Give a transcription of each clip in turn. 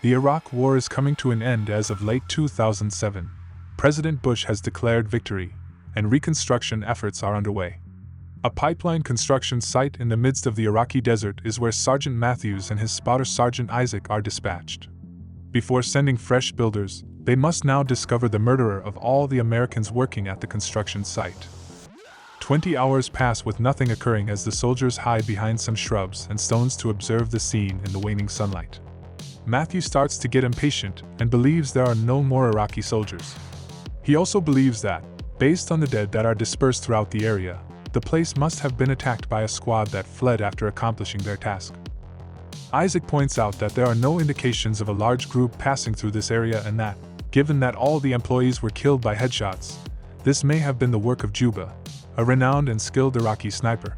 The Iraq War is coming to an end as of late 2007. President Bush has declared victory, and reconstruction efforts are underway. A pipeline construction site in the midst of the Iraqi desert is where Sergeant Matthews and his spotter Sergeant Isaac are dispatched. Before sending fresh builders, they must now discover the murderer of all the Americans working at the construction site. 20 hours pass with nothing occurring as the soldiers hide behind some shrubs and stones to observe the scene in the waning sunlight. Matthew starts to get impatient and believes there are no more Iraqi soldiers. He also believes that, based on the dead that are dispersed throughout the area, the place must have been attacked by a squad that fled after accomplishing their task. Isaac points out that there are no indications of a large group passing through this area and that, given that all the employees were killed by headshots, this may have been the work of Juba, a renowned and skilled Iraqi sniper.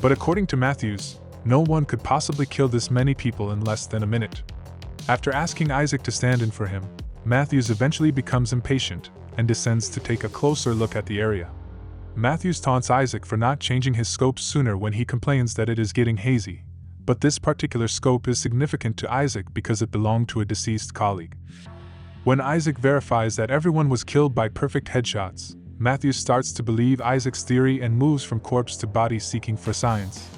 But according to Matthews, no one could possibly kill this many people in less than a minute. After asking Isaac to stand in for him, Matthews eventually becomes impatient and descends to take a closer look at the area. Matthews taunts Isaac for not changing his scope sooner when he complains that it is getting hazy, but this particular scope is significant to Isaac because it belonged to a deceased colleague. When Isaac verifies that everyone was killed by perfect headshots, Matthews starts to believe Isaac's theory and moves from corpse to body seeking for signs.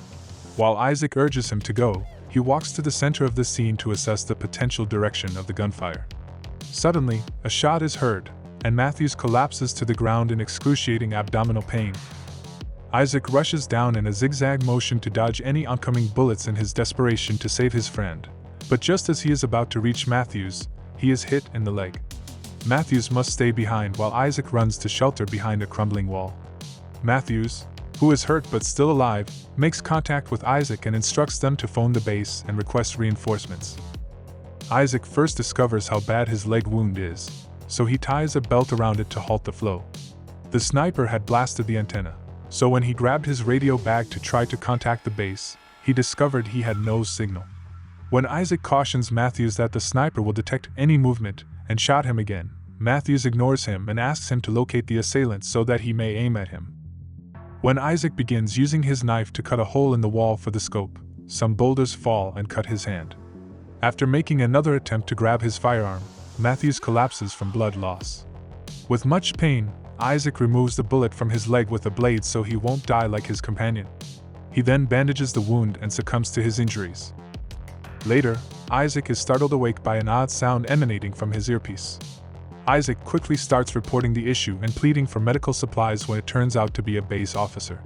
While Isaac urges him to go, he walks to the center of the scene to assess the potential direction of the gunfire. Suddenly, a shot is heard, and Matthews collapses to the ground in excruciating abdominal pain. Isaac rushes down in a zigzag motion to dodge any oncoming bullets in his desperation to save his friend, but just as he is about to reach Matthews, he is hit in the leg. Matthews must stay behind while Isaac runs to shelter behind a crumbling wall. Matthews, who is hurt but still alive, makes contact with Isaac and instructs them to phone the base and request reinforcements. Isaac first discovers how bad his leg wound is, so he ties a belt around it to halt the flow. The sniper had blasted the antenna, so when he grabbed his radio bag to try to contact the base, he discovered he had no signal. When Isaac cautions Matthews that the sniper will detect any movement and shot him again, Matthews ignores him and asks him to locate the assailant so that he may aim at him. When Isaac begins using his knife to cut a hole in the wall for the scope, some boulders fall and cut his hand. After making another attempt to grab his firearm, Matthews collapses from blood loss. With much pain, Isaac removes the bullet from his leg with a blade so he won't die like his companion. He then bandages the wound and succumbs to his injuries. Later, Isaac is startled awake by an odd sound emanating from his earpiece. Isaac quickly starts reporting the issue and pleading for medical supplies when it turns out to be a base officer.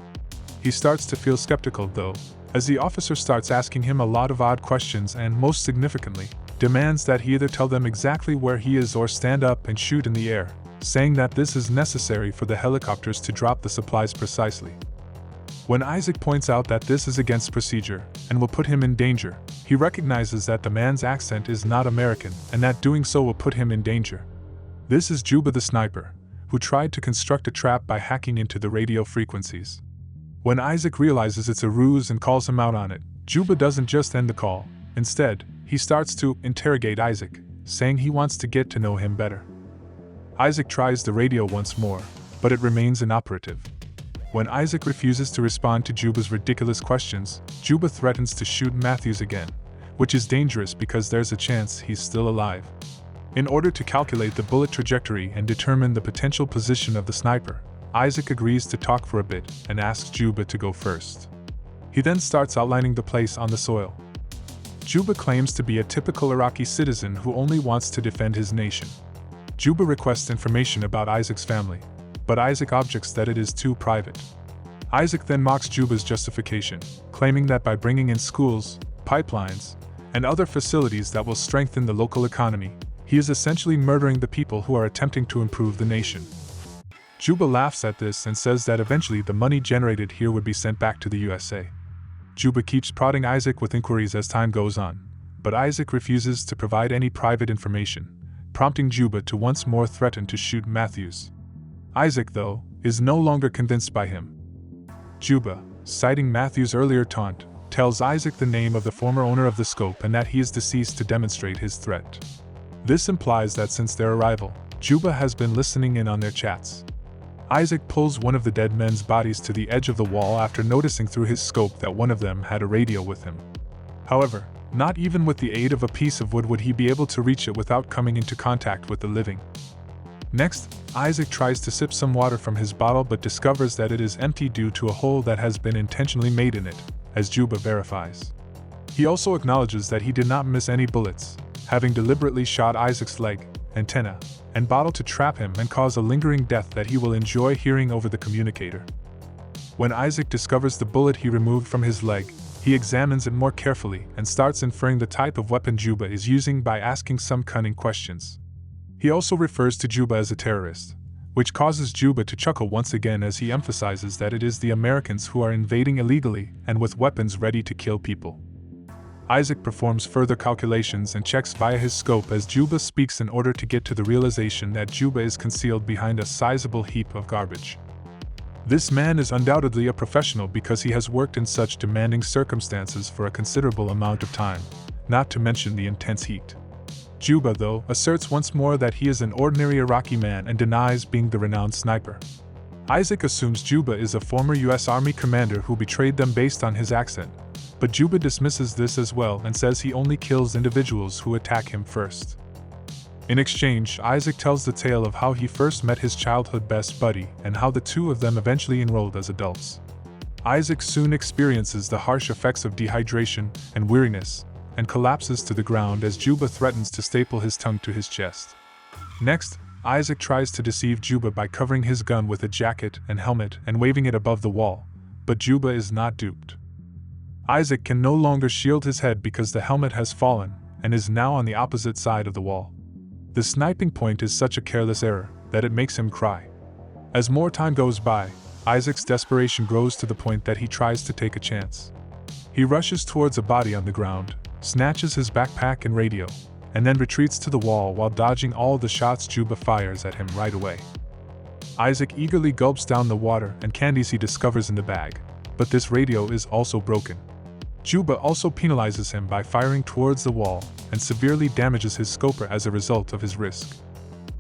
He starts to feel skeptical though, as the officer starts asking him a lot of odd questions and, most significantly, demands that he either tell them exactly where he is or stand up and shoot in the air, saying that this is necessary for the helicopters to drop the supplies precisely. When Isaac points out that this is against procedure and will put him in danger, he recognizes that the man's accent is not American and that doing so will put him in danger. This is Juba the sniper, who tried to construct a trap by hacking into the radio frequencies. When Isaac realizes it's a ruse and calls him out on it, Juba doesn't just end the call. Instead, he starts to interrogate Isaac, saying he wants to get to know him better. Isaac tries the radio once more, but it remains inoperative. When Isaac refuses to respond to Juba's ridiculous questions, Juba threatens to shoot Matthews again, which is dangerous because there's a chance he's still alive. In order to calculate the bullet trajectory and determine the potential position of the sniper, Isaac agrees to talk for a bit and asks Juba to go first. He then starts outlining the place on the soil. Juba claims to be a typical Iraqi citizen who only wants to defend his nation. Juba requests information about Isaac's family, but Isaac objects that it is too private. Isaac then mocks Juba's justification, claiming that by bringing in schools, pipelines, and other facilities that will strengthen the local economy, he is essentially murdering the people who are attempting to improve the nation. Juba laughs at this and says that eventually the money generated here would be sent back to the USA. Juba keeps prodding Isaac with inquiries as time goes on, but Isaac refuses to provide any private information, prompting Juba to once more threaten to shoot Matthews. Isaac, though, is no longer convinced by him. Juba, citing Matthews' earlier taunt, tells Isaac the name of the former owner of the scope and that he is deceased to demonstrate his threat. This implies that since their arrival, Juba has been listening in on their chats. Isaac pulls one of the dead men's bodies to the edge of the wall after noticing through his scope that one of them had a radio with him. However, Not even with the aid of a piece of wood would he be able to reach it without coming into contact with the living. Next, Isaac tries to sip some water from his bottle but discovers that it is empty due to a hole that has been intentionally made in it, as Juba verifies. He also acknowledges that he did not miss any bullets, having deliberately shot Isaac's leg, antenna, and bottle to trap him and cause a lingering death that he will enjoy hearing over the communicator. When Isaac discovers the bullet he removed from his leg, he examines it more carefully and starts inferring the type of weapon Juba is using by asking some cunning questions. He also refers to Juba as a terrorist, which causes Juba to chuckle once again as he emphasizes that it is the Americans who are invading illegally and with weapons ready to kill people. Isaac performs further calculations and checks via his scope as Juba speaks in order to get to the realization that Juba is concealed behind a sizable heap of garbage. This man is undoubtedly a professional because he has worked in such demanding circumstances for a considerable amount of time, not to mention the intense heat. Juba, though, asserts once more that he is an ordinary Iraqi man and denies being the renowned sniper. Isaac assumes Juba is a former U.S. Army commander who betrayed them based on his accent, but Juba dismisses this as well and says he only kills individuals who attack him first. In exchange, Isaac tells the tale of how he first met his childhood best buddy and how the two of them eventually enrolled as adults. Isaac soon experiences the harsh effects of dehydration and weariness, and collapses to the ground as Juba threatens to staple his tongue to his chest. Next, Isaac tries to deceive Juba by covering his gun with a jacket and helmet and waving it above the wall, but Juba is not duped. Isaac can no longer shield his head because the helmet has fallen and is now on the opposite side of the wall. The sniping point is such a careless error that it makes him cry. As more time goes by, Isaac's desperation grows to the point that he tries to take a chance. He rushes towards a body on the ground, snatches his backpack and radio, and then retreats to the wall while dodging all the shots Juba fires at him right away. Isaac eagerly gulps down the water and candies he discovers in the bag, but this radio is also broken. Juba also penalizes him by firing towards the wall and severely damages his scoper as a result of his risk.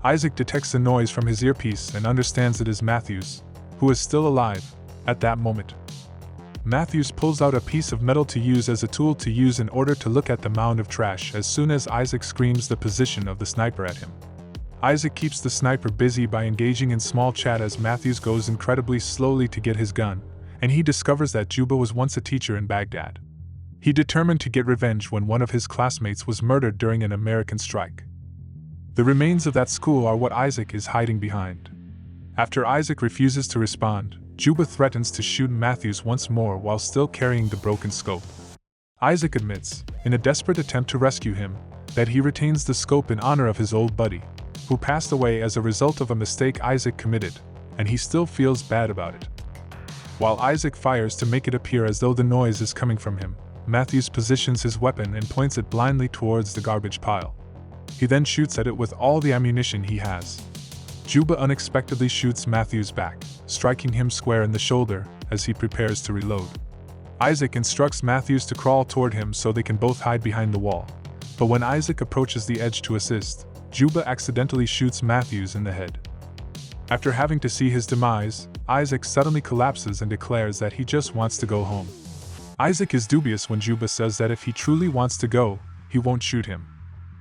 Isaac detects the noise from his earpiece and understands it is Matthews, who is still alive at that moment. Matthews pulls out a piece of metal to use as a tool to use in order to look at the mound of trash as soon as Isaac screams the position of the sniper at him. Isaac keeps the sniper busy by engaging in small chat as Matthews goes incredibly slowly to get his gun, and he discovers that Juba was once a teacher in Baghdad. He determined to get revenge when one of his classmates was murdered during an American strike. The remains of that school are what Isaac is hiding behind. After Isaac refuses to respond, Juba threatens to shoot Matthews once more while still carrying the broken scope. Isaac admits, in a desperate attempt to rescue him, that he retains the scope in honor of his old buddy, who passed away as a result of a mistake Isaac committed, and he still feels bad about it. While Isaac fires to make it appear as though the noise is coming from him, Matthews positions his weapon and points it blindly towards the garbage pile. He then shoots at it with all the ammunition he has. Juba unexpectedly shoots Matthews back, striking him square in the shoulder as he prepares to reload. Isaac instructs Matthews to crawl toward him so they can both hide behind the wall, but when Isaac approaches the edge to assist, Juba accidentally shoots Matthews in the head. After having to see his demise, Isaac suddenly collapses and declares that he just wants to go home. Isaac is dubious when Juba says that if he truly wants to go, he won't shoot him.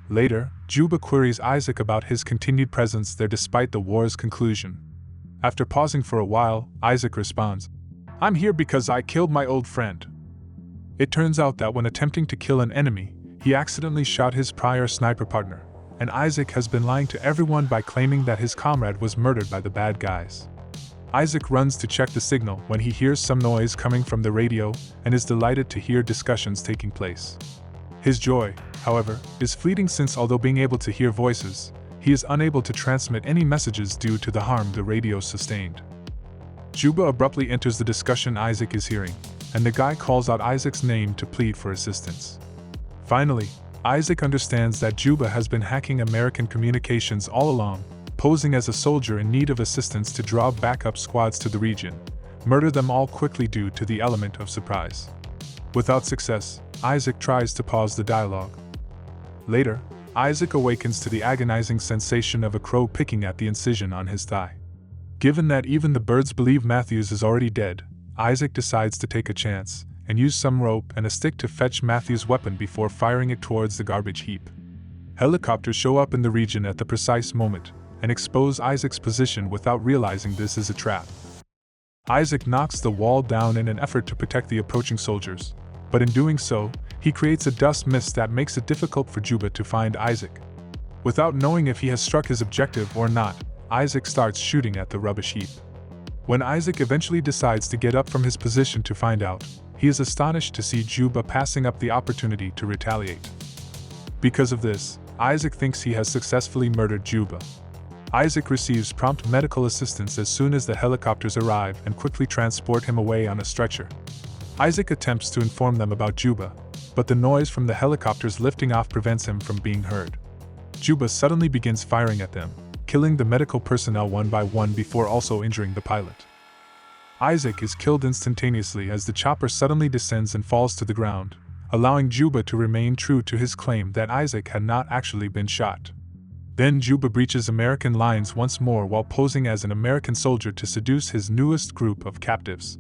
Later, Juba queries Isaac about his continued presence there despite the war's conclusion. After pausing for a while, Isaac responds, "I'm here because I killed my old friend." It turns out that when attempting to kill an enemy, he accidentally shot his prior sniper partner, and Isaac has been lying to everyone by claiming that his comrade was murdered by the bad guys. Isaac runs to check the signal when he hears some noise coming from the radio and is delighted to hear discussions taking place. His joy, however, is fleeting since although being able to hear voices, he is unable to transmit any messages due to the harm the radio sustained. Juba abruptly enters the discussion Isaac is hearing, and the guy calls out Isaac's name to plead for assistance. Finally, Isaac understands that Juba has been hacking American communications all along, posing as a soldier in need of assistance to draw backup squads to the region, murder them all quickly due to the element of surprise. Without success, Isaac tries to pause the dialogue. Later, Isaac awakens to the agonizing sensation of a crow picking at the incision on his thigh. Given that even the birds believe Matthews is already dead, Isaac decides to take a chance and use some rope and a stick to fetch Matthew's weapon before firing it towards the garbage heap. Helicopters show up in the region at the precise moment and expose Isaac's position without realizing this is a trap. Isaac knocks the wall down in an effort to protect the approaching soldiers, but in doing so, he creates a dust mist that makes it difficult for Juba to find Isaac. Without knowing if he has struck his objective or not, Isaac starts shooting at the rubbish heap. When Isaac eventually decides to get up from his position to find out, he is astonished to see Juba passing up the opportunity to retaliate. Because of this, Isaac thinks he has successfully murdered Juba. Isaac receives prompt medical assistance as soon as the helicopters arrive and quickly transport him away on a stretcher. Isaac attempts to inform them about Juba, but the noise from the helicopters lifting off prevents him from being heard. Juba suddenly begins firing at them, killing the medical personnel one by one before also injuring the pilot. Isaac is killed instantaneously as the chopper suddenly descends and falls to the ground, allowing Juba to remain true to his claim that Isaac had not actually been shot. Then Juba breaches American lines once more while posing as an American soldier to seduce his newest group of captives.